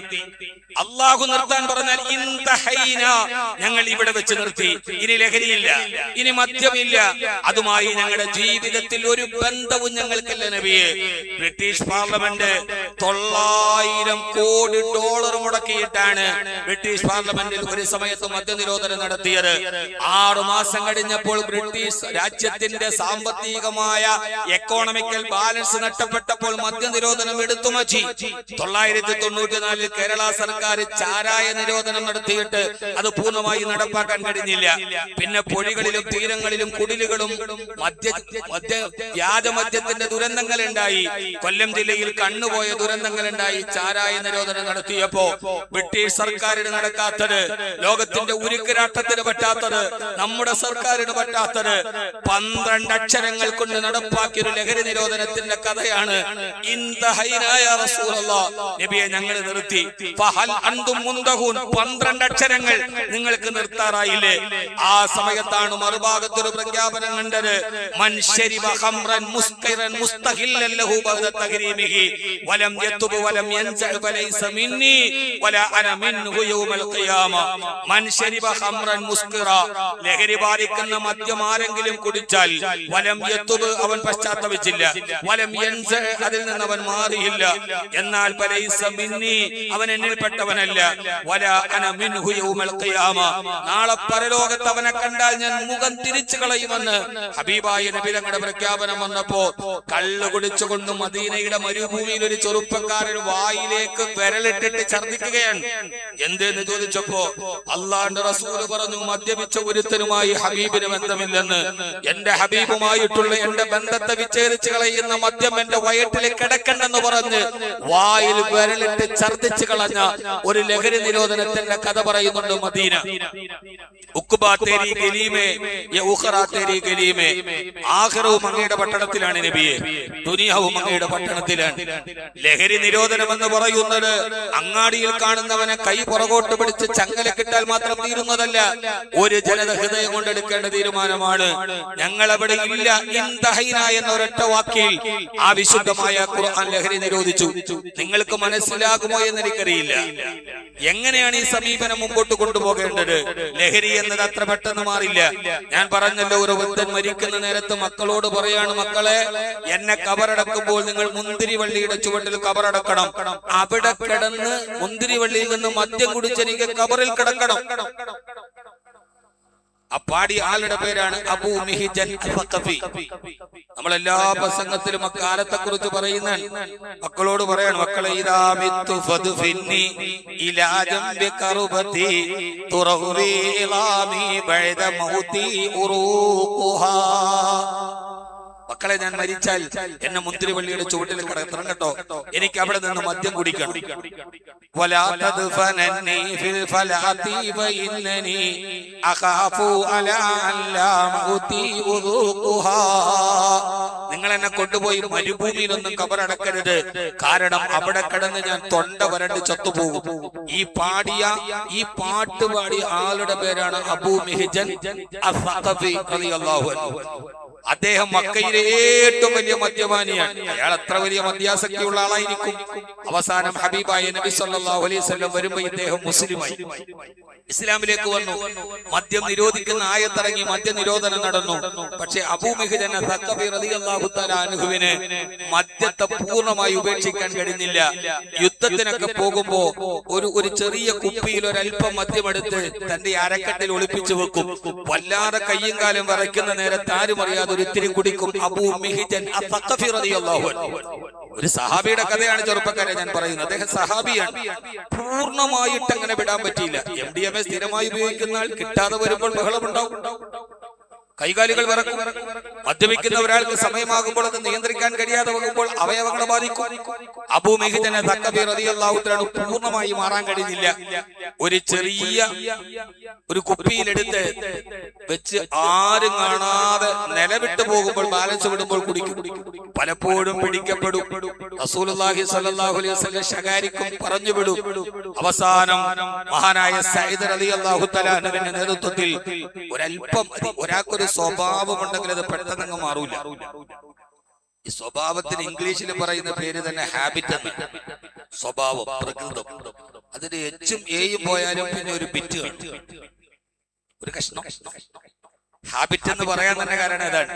അല്ലാഹു നിർത്താൻ പറഞ്ഞാൽ ഇൻതഹൈനാ, ഞങ്ങൾ ഇവിടെ വെച്ച് നിർത്തി. ഇനി ലഹരിയില്ല, ഇനി മദ്യമില്ല, അതുമായി ഞങ്ങളുടെ ജീവിതത്തിൽ ഒരു ബന്ധവും ഞങ്ങൾക്കില്ല നബിയെ. ബ്രിട്ടീഷ് പാർലമെന്റ് $900 കോടി മുടക്കിയിട്ടാണ് ബ്രിട്ടീഷ് പാർലമെന്റിൽ ഒരു സമയത്ത് മദ്യനിരോധനം നടത്തിയത്. 6 മാസം കഴിഞ്ഞപ്പോൾ ബ്രിട്ടീഷ് രാജ്യത്തിന്റെ സാമ്പത്തികമായ എക്കോണമിക്കൽ ബാലൻസ് നഷ്ടപ്പെട്ടപ്പോൾ മദ്യനിരോധനം എടുത്തുമാറ്റി. 994 കേരള സർക്കാർ ചാരായ നിരോധനം നടത്തിയിട്ട് അത് പൂർണ്ണമായി നടപ്പാക്കാൻ കഴിഞ്ഞില്ല. പിന്നെ പൊഴികളിലും തീരങ്ങളിലും കുടിലുകളും വ്യാജമദ്യത്തിന്റെ ദുരന്തങ്ങൾ ഉണ്ടായി. കൊല്ലം ജില്ലയിൽ കണ്ണുപോയ ദുരന്തങ്ങൾ ഉണ്ടായി. ചാരായ നിരോധനം നടത്തിയപ്പോ ബ്രിട്ടീഷ് സർക്കാരിന് നടക്കാത്തത്, ലോകത്തിന്റെ ഉരുക്ക് രാഷ്ട്രത്തിന് പറ്റാത്തത്, നമ്മുടെ സർക്കാരിന് പറ്റാത്തത് 12 അക്ഷരങ്ങൾ കൊണ്ട് നടപ്പാക്കിയ ഒരു ലഹരി നിരോധനത്തിന്റെ കഥയാണ് ഇൻതഹൈനാ യാ റസൂലല്ലാഹ്, നബിയെ ഞങ്ങൾ നിർത്തി. ഫഹൽ അൻതും മുന്തഹൂൻ, 12 അക്ഷരങ്ങൾ നിങ്ങൾക്ക് നിർത്താറായില്ലേ? ആ സമയത്താണ് മറുഭാഗത്തൊരു പ്രഖ്യാപനം കണ്ടത്, മൻ ശരിബ ഖംറൻ മുസ്കിറൻ മുസ്തഹില്ലൻ ലഹു ബഅദ തഹരീമിഹി വലം യതുബ് വലം യൻസഅ ഫലൈസ മിന്നി വലാ അന മിൻഹു യൗമൽ ഖിയാമ. മൻ ശരിബ ഖംറൻ മുസ്കിറ, ലഹരി ബാധിക്കുന്ന മദ്യം ആരെങ്കിലും കുടിച്ചാൽ, വലം യതുബ്, അവൻ പശ്ചാത്തപിച്ചില്ല, വലം യൻസഅ, അതിൽ നിന്ന് അവൻ മാറിയില്ല, എന്നാൽ ഫലൈസ മിന്നി, അവൻ എന്നിൽപ്പെട്ടവനല്ല, വലാ അന മിൻഹു യൗമൽ ഖിയാമ, നാളെ പരലോകത്ത് അവനെ കണ്ടാൽ ഞാൻ മുഖം തിരിച്ചു കളയുമെന്ന് ഹബീബായ നബി തങ്ങളുടെ പ്രഖ്യാപനം വന്നപ്പോ കള്ളു കുടിച്ചുകൊണ്ട് മദീനയുടെ മരുഭൂമിയിൽ ഒരു ചെറുപ്പക്കാരൻ വായിലേക്ക് വിരലിട്ടിട്ട് ഛർദിക്കുകയാണ്. എന്തെന്ന് ചോദിച്ചപ്പോ അള്ളാഹുവിന്റെ റസൂൽ പറഞ്ഞു, മദ്യപിച്ച ഒരുത്തനുമായി ഹബീബിന് ബന്ധമില്ലെന്ന്. എന്റെ ഹബീബുമായിട്ടുള്ള എന്റെ ബന്ധത്തെ വിച്ഛേദിച്ചു കളയുന്ന മദ്യം എന്റെ വയറ്റിൽ കിടക്കണ്ടെന്ന് പറഞ്ഞ് വായിൽ വിരലിട്ട് ഛർദിച്ചു കളഞ്ഞ ഒരു ലഹരി നിരോധനത്തിന്റെ കഥ പറയുന്നുണ്ട് മദീന. ഉഖ്ബാ തേരി ഗലീമേ യ ഉഖറാ തേരി ഗലീമേ, ആഖിറവും അങ്ങയുടെ പട്ടണത്തിലാണ് നബിയെ, ദുനിയാവും അങ്ങയുടെ പട്ടണത്തിലാണ്. ലഹരി നിരോധനം എന്ന് പറയുന്നത് അങ്ങാടിയിൽ കാണുന്നവനെ കൈ പുറകോട്ട് പിടിച്ച് ചങ്ങലക്കിട്ടാൽ മാത്രം തീരുന്നതല്ല, ഒരു ജനത ഹൃദയം കൊണ്ടെടുക്കേണ്ട തീരുമാനമാണ്. ഞങ്ങൾ അവിടെ ഇല്ല. ഇൻതഹൈനാ എന്ന ഒരൊറ്റ വാക്കിൽ ആ വിശുദ്ധമായ ഖുർആൻ ലഹരി നിരോധിച്ചു. നിങ്ങൾക്ക് മനസ്സിലാകുമോ എന്ന് എനിക്കറിയില്ല. എങ്ങനെയാണ് ഈ സമീപനം മുമ്പോട്ട് കൊണ്ടുപോകേണ്ടത്? ലഹരി എന്നത് അത്ര പെട്ടെന്ന് മാറില്ല. ഞാൻ പറഞ്ഞല്ലോ, ഒരു വൃദ്ധൻ മരിക്കുന്ന നേരത്ത് മക്കളോട് പറയാണ്, മക്കളെ, എന്നെ കബറടക്കുമ്പോൾ നിങ്ങൾ മുന്തിരിവള്ളിയുടെ ചുവട്ടിൽ കബറടക്കണം. അവിടെ കിടന്ന് മുന്തിരിവള്ളിയിൽ നിന്ന് മദ്യം കുടിച്ചെനിക്ക് കബറിൽ കിടക്കണം. ആ പാടിയ ആളുടെ പേരാണ് അബൂ മിഹിജൻ അൽ-സഖഫി. നമ്മളെല്ലാ പ്രസംഗത്തിലും അക്കാലത്തെ കുറിച്ച് പറയുന്ന മക്കളോട് പറയാണ്, മക്കളെ, ഇദാ മിത്തു ഫദ്ഫിന്നി ഇലാ ജംബി കർബതി തുറഹുവി ഇളാമി ബഅദ മൗതി ഉറൂഖുഹാ. മക്കളെ, ഞാൻ മരിച്ചാൽ എന്നെ മുന്തിരിവള്ളിയുടെ ചുവട്ടിൽ കിടത്തണം കേട്ടോ, എനിക്ക് അവിടെ നിന്ന് മദ്യം കുടിക്കണം. വലാ തദ്ഫനനി ഫിൽ ഫലാതി വഇന്നനി അഖാഫു അലാ അല്ലാ മൗതി ഉദൂഖുഹാ. നിങ്ങൾ എന്നെ കൊണ്ടുപോയി മരുഭൂമിയിലൊന്നും കബറടക്കരുത്, കാരണം അവിടെ കിടന്ന് ഞാൻ തൊണ്ട വരണ്ട് ചത്തുപോകും. ഈ പാട്ട് പാടിയ ആളുടെ പേരാണ് അബൂ മിഹിജൻ അൽ-സഖഫി റളിയല്ലാഹു അൻഹു. അദ്ദേഹം മക്കയിലെ ഏറ്റവും വലിയ മദ്യപാനിയാണ്. അയാൾ അത്ര വലിയ മദ്യാസക്തിയുള്ള ആളായിരിക്കും. അവസാനം ഹബീബായ നബി സല്ലല്ലാഹു അലൈഹി വസല്ലം വരുമ്പോൾ ഇദ്ദേഹം മുസ്ലിമായി, ഇസ്ലാമിലേക്ക് വന്നു. മദ്യം നിരോധിക്കുന്ന ആയത്തിറങ്ങി, മദ്യ നിരോധനം നടന്നു. പക്ഷെ അബൂ മിഹിജൻ റളിയല്ലാഹു തആല അൻഹുവിന് മദ്യത്തെ പൂർണ്ണമായി ഉപേക്ഷിക്കാൻ കഴിഞ്ഞില്ല. യുദ്ധത്തിനൊക്കെ പോകുമ്പോ ഒരു ചെറിയ കുപ്പിയിൽ ഒരല്പം മദ്യമെടുത്ത് തന്റെ അരക്കട്ടിൽ ഒളിപ്പിച്ചു വെക്കും. വല്ലാതെ കയ്യും കാലും വിറയ്ക്കുന്ന നേരത്ത് ആരും അറിയാതെ ഒരു ഇത്തിരി കുടിക്കും. അബൂ മിഹിജൻ അസ്സഖഫി റളിയല്ലാഹു അൻഹു, ഒരു സഹാബിയുടെ കഥയാണ് ചെറുപ്പക്കാരെ ഞാൻ പറയുന്നത്. അദ്ദേഹം സഹാബിയാണ്. പൂർണ്ണമായിട്ട് അങ്ങനെ വിടാൻ പറ്റിയില്ല. MDMA സ്ഥിരമായി ഉപയോഗിക്കുന്ന ആൾ കിട്ടാതെ വരുമ്പോൾ ബഹളമുണ്ടാവും, കൈകാലുകൾ വിറക്കും. മദ്യപിക്കുന്ന ഒരാൾക്ക് സമയമാകുമ്പോൾ അത് നിയന്ത്രിക്കാൻ കഴിയാതെ പോകുമ്പോൾ അവയവങ്ങളെ ബാധിക്കും. അബൂ മിഹിജൻ അസ്സഖഫി റളിയല്ലാഹു അൻഹു പൂർണ്ണമായി മാറാൻ കഴിഞ്ഞില്ല. ഒരു ചെറിയ ഒരു കുപ്പിയിലെടുത്ത് വെച്ച് ആരും കാണാതെ നിലവിട്ട് പോകുമ്പോൾ ബാലൻസ് വിടുമ്പോൾ കുടിക്കും. പലപ്പോഴും പിടിക്കപ്പെടും. റസൂലുള്ളാഹി സ്വല്ലല്ലാഹു അലൈഹി വസല്ലം ശകാരിക്കും, പറഞ്ഞു വിടും. അവസാനം മഹാനായ സഈദ് റളിയല്ലാഹു തആല അൻഹുവിന്റെ നേതൃത്വത്തിൽ ഒരല്പം ഒരാൾക്കൊരു സ്വഭാവമുണ്ടെങ്കിൽ അത് പെട്ടെന്ന് മാറൂല. ഈ സ്വഭാവത്തിന് ഇംഗ്ലീഷിൽ പറയുന്ന പേര് തന്നെ ഹാബിറ്റ് എന്ന്. സ്വഭാവം, പ്രകൃതം. അതിന് എച്ചും എയും പോയാലും പിന്നെ ഒരു ബിറ്റ് കാണും, ഒരു കഷ്ണം. ഹാബിറ്റ് എന്ന് പറയാൻ തന്നെ കാരണം ഏതാണ്?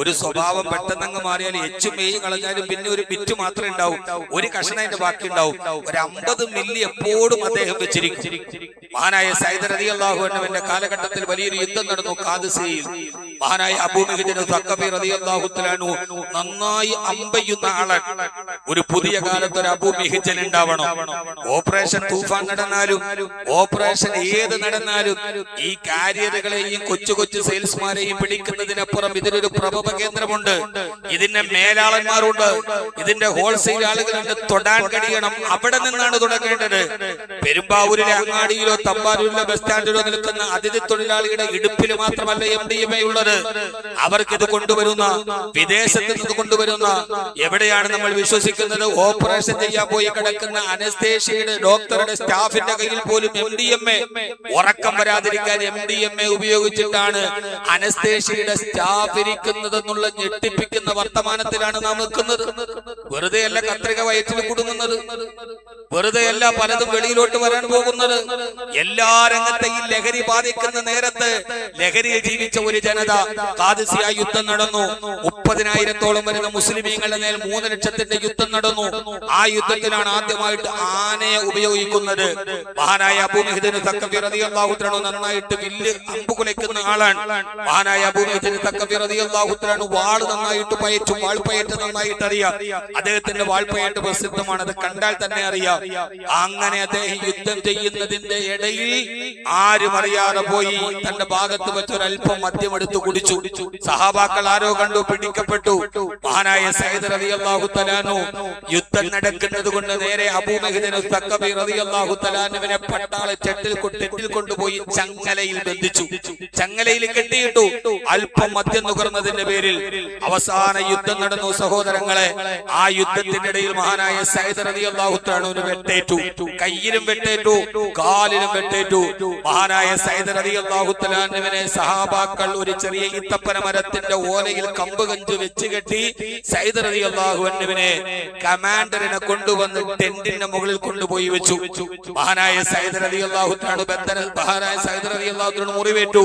ഒരു സ്വഭാവം പെട്ടെന്നങ്ങ് മാറിയാൽ എച്ചും എയും കളഞ്ഞാലും പിന്നെ ഒരു ബിറ്റ് മാത്രമേ ഉണ്ടാവും, ഒരു കഷ്ണം അതിന്റെ ബാക്കി ഉണ്ടാവും. ഒരു 50 മില്ലി എപ്പോഴും അദ്ദേഹം വെച്ചിരിക്കും. മഹാനായ സഈദ് റളിയല്ലാഹു അൻഹുവിന്റെ കാലഘട്ടത്തിൽ വലിയൊരു യുദ്ധം നടന്നു ഖാദിസിയയിൽ. മഹാനായ അബൂ മിഹിജൻ അസ്സഖഫി റളിയല്ലാഹു തആല അൻഹു നന്നായി അമ്പെയ്യുന്ന ആളാണ്. ഒരു പുതിയ കാലത്ത് ഒരു അബൂ മിഹിജൻ ഉണ്ടാവണം. ഓപ്പറേഷൻ തൂഫാൻ നടന്നാലും ഓപ്പറേഷൻ ഏത് നടന്നാലും ഈ കാരിയറുകളെയും കൊച്ചു കൊച്ചു സെയിൽസ്മാരെയും പിടിക്കുന്നതിനപ്പുറം ഇതിനൊരു പ്രഭവ കേന്ദ്രമുണ്ട്, ഇതിന്റെ മേലാളന്മാരുണ്ട്, ഇതിന്റെ ഹോൾസെയിൽ ആളുകളുണ്ട്. തൊടാൻ കഴിയണം. അവിടെ നിന്നാണ് തുടങ്ങേണ്ടത്. പെരുമ്പാവൂരിലെ അങ്ങാടിയിലോ തമ്പാനൂരിലെ ബസ് സ്റ്റാൻഡിലോ നിൽക്കുന്ന അതിഥി തൊഴിലാളിയുടെ ഇടുപ്പിൽ മാത്രമല്ല MDMA ഉള്ളത്. അവർക്ക് ഇത് കൊണ്ടുവരുന്ന, വിദേശത്ത് നിന്ന് കൊണ്ടുവരുന്ന, എവിടെയാണ് നമ്മൾ വിശ്വസിക്കുന്നത്, ഓപ്പറേഷൻ ചെയ്യാൻ പോയി കിടക്കുന്ന അനസ്തേഷ്യയുടെ ഡോക്ടറുടെ സ്റ്റാഫിന്റെ കയ്യിൽ പോലും MDMA. ഉറക്കം വരാതിരിക്കാൻ MDMA ഉപയോഗിച്ചിട്ടാണ് അനസ്തേഷ്യയുടെ സ്റ്റാഫ് ഇരിക്കുന്നതെന്നുള്ള ഞെട്ടിപ്പിക്കുന്ന വർത്തമാനത്തിലാണ് നാം നിൽക്കുന്നത്. വെറുതെയല്ല കത്രിക വയറ്റിൽ കുടുങ്ങുന്നത്, വെറുതെയല്ല പലതും വെളിയിലോട്ട് വരാൻ പോകുന്നത്. എല്ലാ രംഗത്തെയും ലഹരി ബാധിക്കുന്ന നേരത്ത് ലഹരിയിൽ ജീവിച്ച ഒരു ജനത. ഖാദിസിയ യുദ്ധം നടന്നു. 30,000-ഓളം വരുന്ന മുസ്ലിമീങ്ങളുടെ മേൽ 3 ലക്ഷത്തിന്റെ യുദ്ധം നടന്നു. ആ യുദ്ധത്തിലാണ് ആദ്യമായിട്ട് ആനയെ ഉപയോഗിക്കുന്നത്. മഹാനായ അബൂ മിഹിജൻ അസ്സഖഫി റളിയല്ലാഹു അൻഹു നന്നായിട്ട് വില്ല് അമ്പ് കുലയ്ക്കുന്ന ആളാണ്. മഹാനായ അബൂ മിഹിജൻ അസ്സഖഫി റളിയല്ലാഹു അൻഹു വാൾ നന്നായിട്ട് പയറ്റും. വാൾപ്പയറ്റ് നന്നായിട്ട് അറിയാം. അദ്ദേഹത്തിന്റെ വാൾപ്പയറ്റ് പ്രസിദ്ധമാണ്, അത് കണ്ടാൽ തന്നെ അറിയാം. അങ്ങനെ അദ്ദേഹം യുദ്ധം ചെയ്യുന്നതിന്റെ ഇടയിൽ ആരും അറിയാതെ പോയി തന്റെ ഭാഗത്ത് വെച്ചൊരല്പം മദ്യം എടുത്തു കുടിച്ചു. സഹാബാക്കൾ ആരോ കണ്ടു, പിടിക്കപ്പെട്ടു. മഹാനായ സഈദ് റളിയല്ലാഹു തആല അൻഹു യുദ്ധം നടക്കുന്നത് കൊണ്ട് നേരെ അബൂ മിഹിജൻ അസ്സഖഫി റളിയല്ലാഹു തആല അൻഹുവിനെ പട്ടാള ചെട്ടിൽ കൊണ്ടുപോയി ചങ്ങലയിൽ ബന്ധിച്ചു. ചങ്ങലയിൽ കെട്ടിയിട്ടു. അല്പം മദ്യം നുകർന്നതിന്റെ പേരിൽ അവസാന യുദ്ധം നടന്നു. സഹോദരങ്ങളെ, ആ യുദ്ധത്തിന്റെ ഇടയിൽ മഹാനായ സഈദ് റളിയല്ലാഹു തആല അൻഹുവിന് വെട്ടേറ്റു. കയ്യിലും വെട്ടേറ്റു, കാലിലും വെട്ടേറ്റു. മഹാനായ സഈദ് റളിയല്ലാഹു തആല അൻഹുവിനെ സഹാബാക്കൾ ഒരു ചെറിയ ഈത്തപ്പന മരത്തിന്റെ ഓലയിൽ കമ്പ് കഞ്ചു വെച്ച് കെട്ടി സഈദ് റളിയല്ലാഹു അൻഹുവിനെ കമാൻഡറിനെ കൊണ്ടുവന്ന് ടെന്റിന്റെ മുകളിൽ കൊണ്ടുപോയി വെച്ചു. മഹാനായ സഈദ് റളിയല്ലാഹു തആല മഹാനായ സഈദ് റളിയല്ലാഹു തആല മുറിവേറ്റു.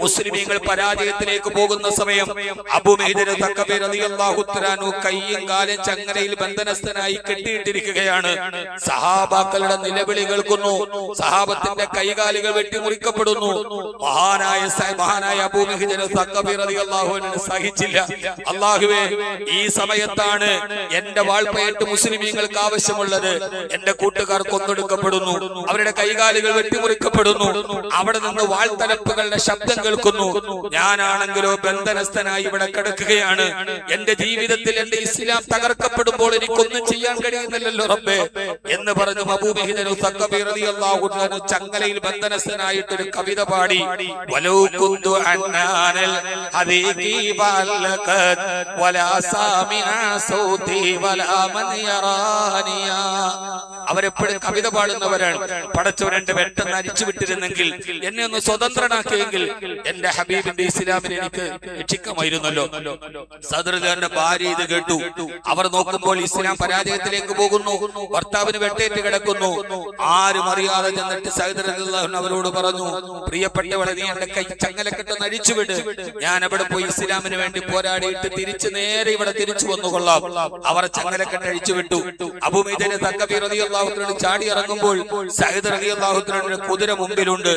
മുസ്ലിമീങ്ങൾ പരാജയത്തിലേക്ക് പോകുന്ന സമയം അബൂ മിഹിജൻ അസ്സഖഫി റളിയല്ലാഹു തആല അൻഹു കയ്യും കാലും ചങ്ങലയിൽ ബന്ധനസ്ഥനായി കെട്ടിയിട്ടിരിക്കുകയാണ്. സഹാബാക്കളുടെ നിലവിളി കേൾക്കുന്നു. സഹാബത്തിന്റെ കൈകാലുകൾ വെട്ടിമുറിക്കപ്പെടുന്നു. മഹാനായ അബൂ മിഹിജൻ അസ്സഖഫി റളിയല്ലാഹു അൻഹു സഹിച്ചില്ല. അല്ലാഹുവേ, ഈ സമയത്താണ് എന്റെ വാൾപ്പയറ്റ് മുസ്ലിമീങ്ങൾക്ക് ആവശ്യമുള്ളത്. എന്റെ കൂട്ടുകാർ കൊന്നൊടുക്കപ്പെടുന്നു, അവരുടെ കൈകാലുകൾ വെട്ടിമുറിക്കപ്പെടുന്നു. അവിടെ നിന്ന് വാൾത്തലപ്പുകളുടെ ശബ്ദം കേൾക്കുന്നു. ഞാനാണെങ്കിലോ ബന്ധനസ്ഥനായി ഇവിടെ കിടക്കുകയാണ്. എന്റെ ജീവിതത്തിൽ എന്റെ ഇസ്ലാം തകർക്കപ്പെടുമ്പോൾ എനിക്കൊന്നും ചെയ്യാൻ കഴിയുന്നില്ലല്ലോ റബ്ബേ എന്ന് പറഞ്ഞു അബൂ മിഹിജൻ അസ്സഖഫി റളിയല്ലാഹു അൻഹു ചങ്ങലയിൽ ബന്ധനസ്ഥനായിട്ടൊരു കവിത പാടി. വലൗ കുന്തു അന്നാനൽ ഹദീഖി ബലഖത് വലാ സാമിഅ സൗതി വലാ മൻ യറാനിയ. അവരെപ്പോഴും കവിത പാടുന്നവരാണ്. പടച്ചവൻ എന്റെ വെട്ടെന്ന് അരിച്ചു വിട്ടിരുന്നെങ്കിൽ, എന്നെ ഒന്ന് സ്വതന്ത്രനാക്കിയെങ്കിൽ എന്റെ ഹബീബിന്റെ ഇസ്ലാമിനെ എനിക്ക് രക്ഷിക്കാമായിരുന്നല്ലോ. സദറുകാരന്റെ ഭാര്യ ഇത് കേട്ടു. അവർ നോക്കുമ്പോൾ ഇസ്ലാം പരാജയത്തിലേക്ക് പോകുന്നു. ഭർത്താവിന് വെട്ടേറ്റ് കിടക്കുന്നു. ആരും അറിയാതെ ചെന്നിട്ട് സഈദ് റളിയല്ലാഹു അൻഹു അവരോട് പറഞ്ഞു, പ്രിയപ്പെട്ടവളെ, നീ എന്റെ കൈ ചങ്ങലക്കെട്ടൊന്ന് അഴിച്ചുവിട്. ഞാൻ അവിടെ പോയി ഇസ്ലാമിന് വേണ്ടി പോരാടിയിട്ട് നേരെ ഇവിടെ തിരിച്ചു വന്നുകൊള്ളാം. അവർ ചങ്ങലക്കെട്ട് അഴിച്ചുവിട്ടു. അബൂ മിഹിജൻ അസ്സഖഫി റളിയല്ലാഹു റളിയല്ലാഹു തആല ചാടി ഇറങ്ങുമ്പോൾ സഅദ് റളിയല്ലാഹു തആലയുടെ കുതിര മുമ്പിലുണ്ട്.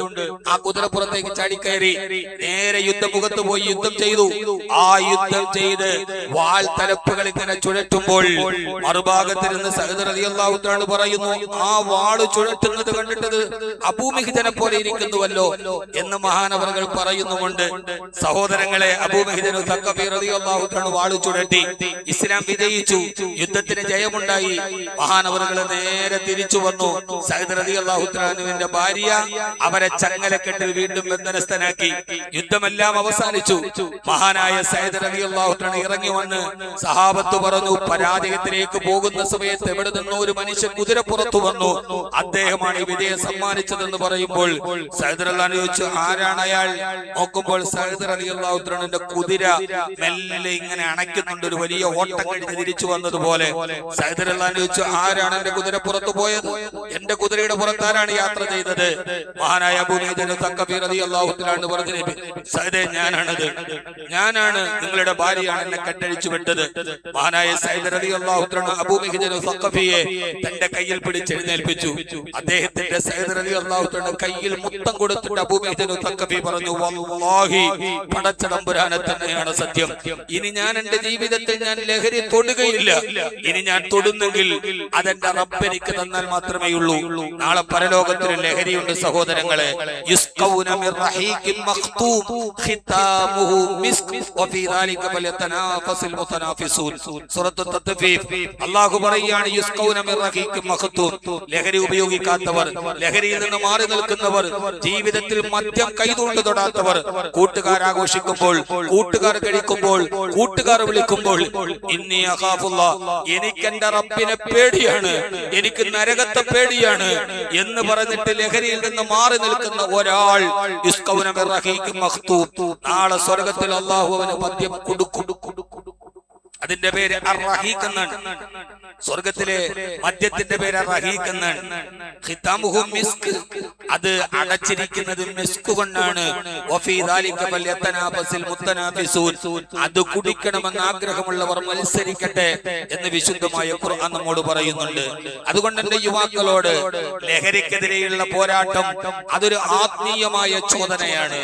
ആ കുതിരപ്പുറത്തേക്ക് ചാടിക്കയറി നേരെ യുദ്ധമുഖത്ത് പോയി യുദ്ധം ചെയ്തു. ആ യുദ്ധം ചെയ്ത് വാൾ തലപ്പുകൾ ഇങ്ങനെ ചുഴറ്റുമ്പോൾ മറുഭാഗത്തിരുന്ന് സഅദ് റളിയല്ലാഹു തആല പറയുന്നു, ആ വാള് ചുഴറ്റുന്നത് കണ്ടിട്ടത് അബൂ മിഹ്ജനെ പോലെ ഇരിക്കുന്നുവല്ലോ എന്ന് മഹാനവറുകൾ പറയുന്നുമുണ്ട്. സഹോദരങ്ങളെ, അബൂ മിഹ്ജൻ സഖഫി റളിയല്ലാഹു തആല വാള് ചുഴറ്റി. ഇസ്ലാം വിജയിച്ചു, യുദ്ധത്തിന് ജയമുണ്ടായി. മഹാനവറുകൾ നേരെ തിരിച്ചു വന്നു. സഅദ് റളിയല്ലാഹു തആലയുടെ ഭാര്യ അവരെ ചങ്ങലക്കെട്ടിൽ വീണ്ടും ബന്ധനസ്ഥനാക്കി. യുദ്ധമെല്ലാം അവസാനിച്ചു. മഹാനായ സഅദ് റളിയല്ലാഹു തആല ഇറങ്ങി വന്ന് സഹാബത്ത് പറഞ്ഞു, പരാജയത്തിലേക്ക് പോകുന്ന സമയത്ത് എവിടെ നിന്നോ ഒരു മനുഷ്യൻ കുതിരപ്പുറത്തു വന്നു, അദ്ദേഹമാണ് ഈ വിജയം സമ്മാനിച്ചതെന്ന് പറയുമ്പോൾ സഅദ് റളിയല്ലാഹു ചോദിച്ചു, ആരാണ് അയാൾ? നോക്കുമ്പോൾ സഅദ് റളിയല്ലാഹു തആലയുടെ കുതിര മെല്ലെ ഇങ്ങനെ അണയ്ക്കുന്നുണ്ട്. ഒരു വലിയ ഓട്ടം കഴിഞ്ഞ് തിരിച്ചു വന്നതുപോലെ സഅദ് റളിയല്ലാഹു ചോദിച്ചു, ആരാണ് എന്റെ കുതിരപ്പുറത്ത് പോയത്? എന്റെ കുതിരയുടെ പുറത്ത് ആരാണ് യാത്ര ചെയ്തത്? മഹാനായ അബൂ മിഹ്ജൻ സഖഫി റളിയല്ലാഹു തആല പറഞ്ഞു, നബി സഅദേ, ഞാനാണ് നിങ്ങളുടെ ഭാര്യയാണ് എന്നെ കെട്ടഴിച്ചു വിട്ടത്. മഹാനായ സഅദ് റളിയല്ലാഹു തആല അബൂ മിഹ്ജൻ സഖഫിയെ തന്റെ കയ്യിൽ പിടിച്ച് എഴുന്നേൽപ്പിച്ചു. അദ്ദേഹത്തിന്റെ സഅദ് റളിയല്ലാഹു തആല കയ്യിൽ മുത്തം കൊടുത്തിട്ട് അബൂ മിഹ്ജൻ സഖഫി പറഞ്ഞു, വല്ലാഹി പടച്ച തമ്പുരാനെ തന്നെയാണ് സത്യം, ഇനി ഞാൻ എന്റെ ജീവിതത്തിൽ ഞാൻ ലഹരി തൊടുകയില്ല. ഇനി ഞാൻ തൊടുന്നെങ്കിൽ അതെന്റെ റബ്ബ് എനിക്ക് തന്നാൽ മാത്രമേ ഉള്ളൂ. നാളെ പരലോകത്തിൽ ലഹരിയുണ്ട് സഹോദരങ്ങളെ. യുസ്ഖൗന മിർ റഹീഖിൻ മഖ്തൂം ഖിതാമുഹു മിസ്ക് വഫീ ദാലിക ഫലയതനാഫസിൽ മുതനാഫിസൂൻ. സൂറത്തുൽ തത്ഫീഫ് അല്ലാഹു പറയുകയാണ്, യുസ്ഖൗന മിർ റഹീഖിൻ മഖ്തൂം. ലഹരി ഉപയോഗിക്കാത്തവർ, ലഹരിയിൽ നിന്ന് മാറി നിൽക്കുന്നവർ, ജീവിതത്തിൽ മദ്യം കൈകൊണ്ട് തൊടാത്തവർ, കൂട്ടുകാർ ആഘോഷിക്കുമ്പോൾ, കൂട്ടുകാർ കഴിക്കുമ്പോൾ, കൂട്ടുകാർ വിളിക്കുമ്പോൾ ഇന്നി അഖാഫുല്ലാഹ്, എനിക്ക് എന്റെ റബ്ബിനെ പേടിയാണ്, എനിക്ക് നരകത്തെ പേടിയാണ് എന്ന് പറഞ്ഞിട്ട് ലഹരിയിൽ നിന്ന് മാറി നിൽക്കുന്ന ഒരാൾ യുസ്ഖൗന മിർ റഹീഖിൻ മഖ്തൂം, നാളെ സ്വർഗ്ഗത്തിൽ അല്ലാഹു അവന് മദ്യം കൊടുക്കും. അതിന്റെ പേര് അർ-റഹീഖ് എന്നാണ്. സ്വർഗത്തിലെ മദ്യത്തിന്റെ പേര് അർ-റഹീഖ് എന്നാണ്. ഖിതാമുഹു മിസ്ക്, അത് അടച്ചിരിക്കുന്നത് മിസ്ക് കൊണ്ടാണ്. വഫീ ദാലിക ഫലയതനാഫസിൽ മുതനാഫിസൂൻ, അത് കുടിക്കണമെന്ന് ആഗ്രഹമുള്ളവർ മത്സരിക്കട്ടെ എന്ന് വിശുദ്ധമായ ഖുർആൻ നമ്മോട് പറയുന്നുണ്ട്. അതുകൊണ്ട് എന്റെ യുവാക്കളോട് ലഹരിക്കെതിരെയുള്ള പോരാട്ടം അതൊരു ആത്മീയമായ ചോദനയാണ്.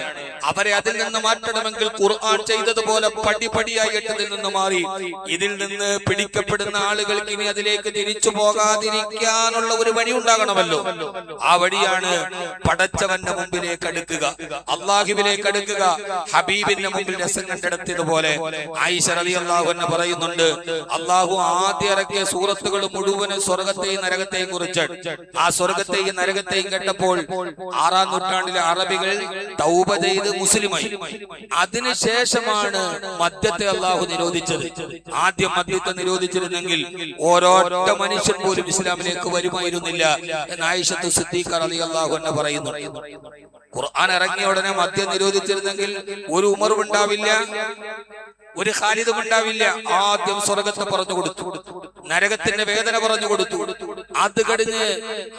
അവരെ അതിൽ നിന്ന് മാറ്റണമെങ്കിൽ ഖുർആൻ ചെയ്തതുപോലെ പടിപടിയായിട്ട് ഇതിൽ നിന്ന് മാറി ഇതിൽ നിന്ന് പിടിക്കപ്പെടുന്ന ആളുകൾക്ക് ഇനി അതിലേക്ക് തിരിച്ചു പോകാതിരിക്കാനുള്ള ഒരു വഴി ഉണ്ടാകണമല്ലോ. ആ വഴിയാണ് പടച്ചവന്റെ മുമ്പിലേക്ക് അടുക്കുക, അള്ളാഹുവിലേക്ക് അടുക്കുക. ഹബീബിന്റെ മുമ്പിൽ രസം കണ്ടെടുത്തതുപോലെ ആയിഷ റളിയല്ലാഹു അൻഹ പറയുന്നുണ്ട്, അള്ളാഹു ആദ്യം ഇറക്കിയ സൂറത്തുകൾ മുഴുവനും സ്വർഗത്തെയും നരകത്തെയും കുറിച്ച്. ആ സ്വർഗത്തെയും നരകത്തെയും കേട്ടപ്പോൾ 6-ാം നൂറ്റാണ്ടിലെ അറബികൾ തൗബ ചെയ്ത് മുസ്ലിമായി. അതിനുശേഷമാണ് മദ്യത്തെ അള്ളാഹു നിരോധിച്ചത്. ആദ്യം മദ്യത്തെ നിരോധിച്ചിരുന്നെങ്കിൽ ഓരോറ്റ മനുഷ്യൻ പോലും ഇസ്ലാമിലേക്ക് വരുമായിരുന്നില്ല എന്ന് ആയിഷത്തു സിദ്ദീഖ റളിയല്ലാഹു അൻഹ പറയുന്നു. ഖുർആൻ ഇറങ്ങിയ ഉടനെ മദ്യം നിരോധിച്ചിരുന്നെങ്കിൽ ഒരു ഉമറും ഉണ്ടാവില്ല, ഒരു ഖാലിദും ഉണ്ടാവില്ല. ആദ്യം സ്വർഗത്തെ പറഞ്ഞു കൊടുത്തു, നരകത്തിന്റെ വേദന പറഞ്ഞു കൊടുത്തു. അത് കഴിഞ്ഞ്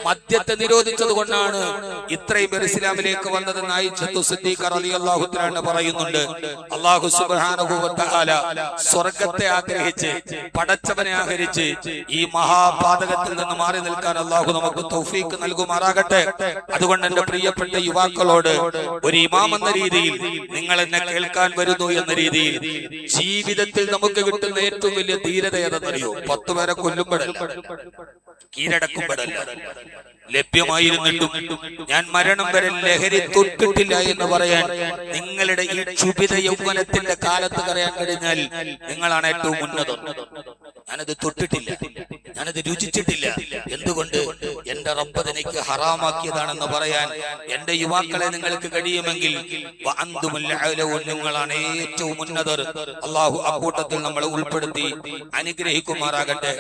മദ്യത്തെ നിരോധിച്ചത് കൊണ്ടാണ് ഇത്രയും പേർ ഇസ്ലാമിലേക്ക് വന്നതെന്ന് ആയിഷത്തു സിദ്ദീഖ റളിയല്ലാഹു തആല പറയുന്നുണ്ട്. അല്ലാഹു സുബ്ഹാനഹു വ തആല സ്വർഗത്തെ ആഗ്രഹിച്ച്, പടച്ചവനെ ആഗ്രഹിച്ച് ഈ മഹാപാതകത്തിൽ നിന്ന് മാറി നിൽക്കാൻ അല്ലാഹു നമുക്ക് തൗഫീഖ് നൽകുമാറാകട്ടെ. അതുകൊണ്ട് എന്റെ പ്രിയപ്പെട്ട യുവാക്കളോട് ഒരു ഇമാം എന്ന രീതിയിൽ, നിങ്ങൾ എന്നെ കേൾക്കാൻ വരുന്നു എന്ന രീതിയിൽ, ജീവിതത്തിൽ നമുക്ക് കിട്ടുന്ന ഏറ്റവും വലിയ ധീരത ഏതെന്നറിയോ? 10 പേരെ കൊല്ലുമ്പോഴല്ല, കീഴടക്കുമ്പോഴല്ല. ലഭ്യമായിരുന്നിട്ടും ഞാൻ മരണം വരെ ലഹരി തൊട്ടിട്ടില്ല എന്ന് പറയാൻ നിങ്ങളുടെ ഈ ക്ഷുഭിത യൗവനത്തിന്റെ കാലത്ത് പറയാൻ കഴിഞ്ഞാൽ നിങ്ങളാണ് ഏറ്റവും ഉന്നതം. ഞാനത് തൊട്ടിട്ടില്ല, ഞാനത് രുചിച്ചിട്ടില്ല. എന്തുകൊണ്ട്? എന്റെ റബ്ബ് എനിക്ക് ഹറാമാക്കിയതാണെന്ന് പറയാൻ എന്റെ യുവാക്കളെ നിങ്ങൾക്ക് കഴിയുമെങ്കിൽ നിങ്ങളാണ് ഏറ്റവും ഉന്നതർ. അള്ളാഹു അക്കൂട്ടത്തിൽ നമ്മളെ ഉൾപ്പെടുത്തി അനുഗ്രഹിക്കുമാറാകട്ടെ.